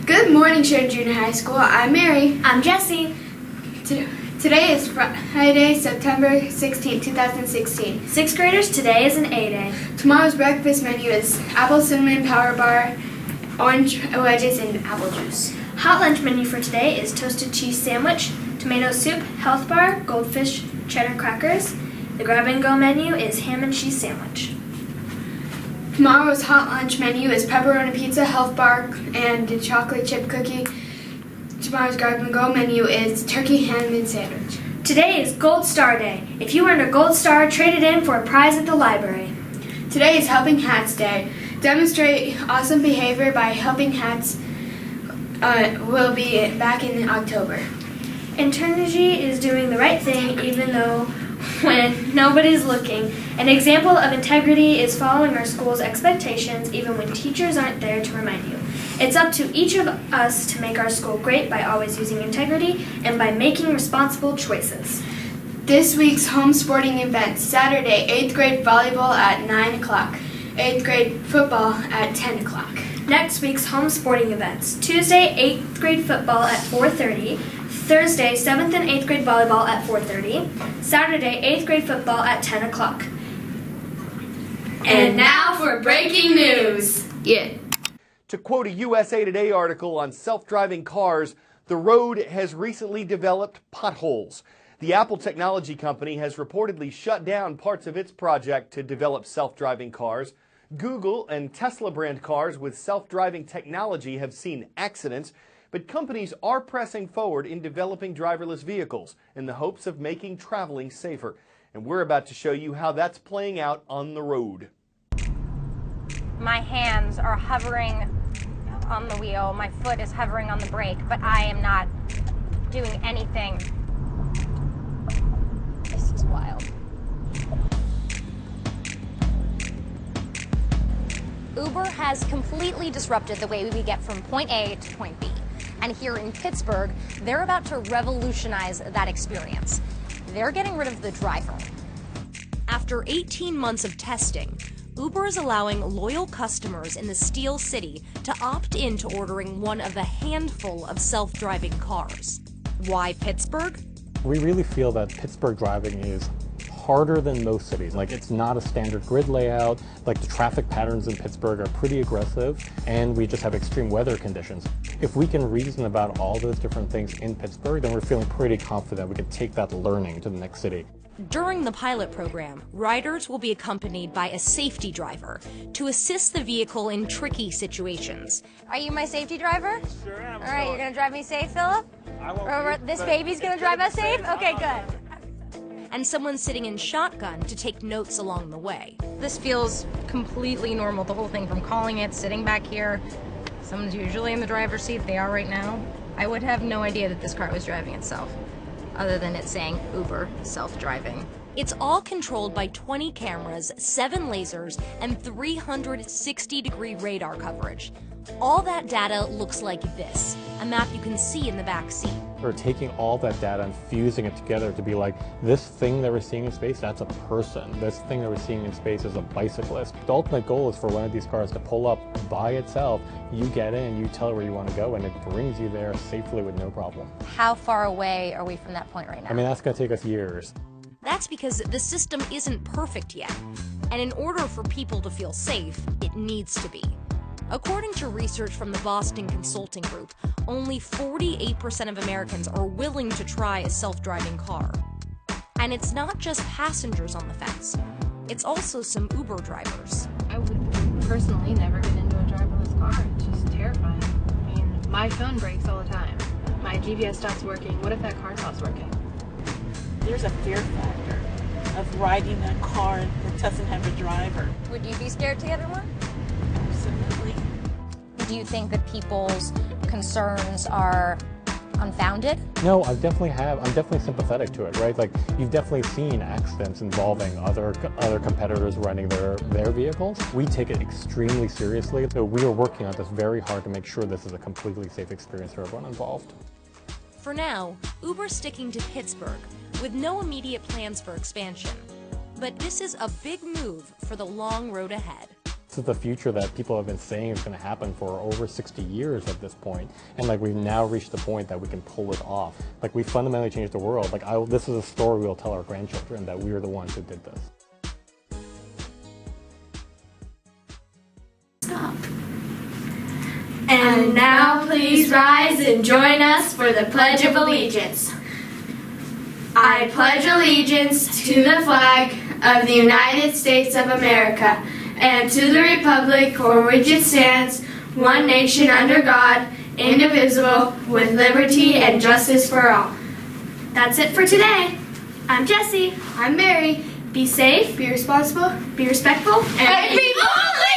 Good morning, Sharon Junior High School. I'm Mary. I'm Jessie. Today is Friday, September 16, 2016. Sixth graders, today is an A-Day. Tomorrow's breakfast menu is apple cinnamon power bar, orange wedges, and apple juice. Hot lunch menu for today is toasted cheese sandwich, tomato soup, health bar, goldfish, cheddar crackers. The grab-and-go menu is ham and cheese sandwich. Tomorrow's hot lunch menu is pepperoni pizza, health bar, and a chocolate chip cookie. Tomorrow's grab-and-go menu is turkey ham and sandwich. Today is Gold Star Day. If you earned a Gold Star, trade it in for a prize at the library. Today is Helping Hats Day. Demonstrate awesome behavior by Helping Hats will be back in October. Internergy is doing the right thing even though when nobody's looking. An example of integrity is following our school's expectations even when teachers aren't there to remind you. It's up to each of us to make our school great by always using integrity and by making responsible choices. This week's home sporting events: Saturday, 8th grade volleyball at 9 o'clock, 8th grade football at 10 o'clock. Next week's home sporting events: Tuesday, 8th grade football at 4:30, Thursday, 7th and 8th grade volleyball at 4:30, Saturday, 8th grade football at 10 o'clock. And now for breaking news. To quote a USA Today article on self-driving cars, the road has recently developed potholes. The Apple technology company has reportedly shut down parts of its project to develop self-driving cars. Google and Tesla brand cars with self-driving technology have seen accidents, but companies are pressing forward in developing driverless vehicles in the hopes of making traveling safer. And we're about to show you how that's playing out on the road. My hands are hovering on the wheel, my foot is hovering on the brake, but I am not doing anything. This is wild. Uber has completely disrupted the way we get from point A to point B. And here in Pittsburgh, they're about to revolutionize that experience. They're getting rid of the driver. After 18 months of testing, Uber is allowing loyal customers in the Steel City to opt in to ordering one of the handful of self-driving cars. Why Pittsburgh? We really feel that Pittsburgh driving is harder than most cities. Like, it's not a standard grid layout. Like, the traffic patterns in Pittsburgh are pretty aggressive, and we just have extreme weather conditions. If we can reason about all those different things in Pittsburgh, then we're feeling pretty confident we can take that learning to the next city. During the pilot program, riders will be accompanied by a safety driver to assist the vehicle in tricky situations. Are you my safety driver? Sure am. All right, you're gonna drive me safe, Philip? I won't. Or this baby's gonna drive us safe? Okay, good. And someone sitting in shotgun to take notes along the way. This feels completely normal, the whole thing, from calling it, sitting back here. Someone's usually in the driver's seat, they are right now. I would have no idea that this car was driving itself, other than it saying Uber self-driving. It's all controlled by 20 cameras, 7 lasers, and 360-degree radar coverage. All that data looks like this, a map you can see in the back seat. We're taking all that data and fusing it together to be like, this thing that we're seeing in space, that's a person. This thing that we're seeing in space is a bicyclist. The ultimate goal is for one of these cars to pull up by itself. You get in, you tell it where you want to go, and it brings you there safely with no problem. How far away are we from that point right now? I mean, that's going to take us years. That's because the system isn't perfect yet, and in order for people to feel safe, it needs to be. According to research from the Boston Consulting Group, only 48% of Americans are willing to try a self-driving car. And it's not just passengers on the fence, it's also some Uber drivers. I would personally never get into a driverless car. It's just terrifying. I mean, my phone breaks all the time. My GPS stops working. What if that car stops working? There's a fear factor of riding a car that doesn't have a driver. Would you be scared to get in one? Absolutely. Do you think that people's concerns are unfounded? No, I'm definitely sympathetic to it, right? Like, you've definitely seen accidents involving other competitors running their vehicles. We take it extremely seriously. So we are working on this very hard to make sure this is a completely safe experience for everyone involved. For now, Uber's sticking to Pittsburgh, with no immediate plans for expansion. But this is a big move for the long road ahead. This is the future that people have been saying is going to happen for over 60 years at this point. And like we've now reached the point that we can pull it off. Like we fundamentally changed the world. Like this is a story we'll tell our grandchildren, that we were the ones who did this. Stop. And now please rise and join us for the Pledge of Allegiance. I pledge allegiance to the flag of the United States of America and to the republic for which it stands, one nation under God, indivisible, with liberty and justice for all. That's it for today. I'm Jessie. I'm Mary. Be safe, Be responsible. be respectful, And be boldly!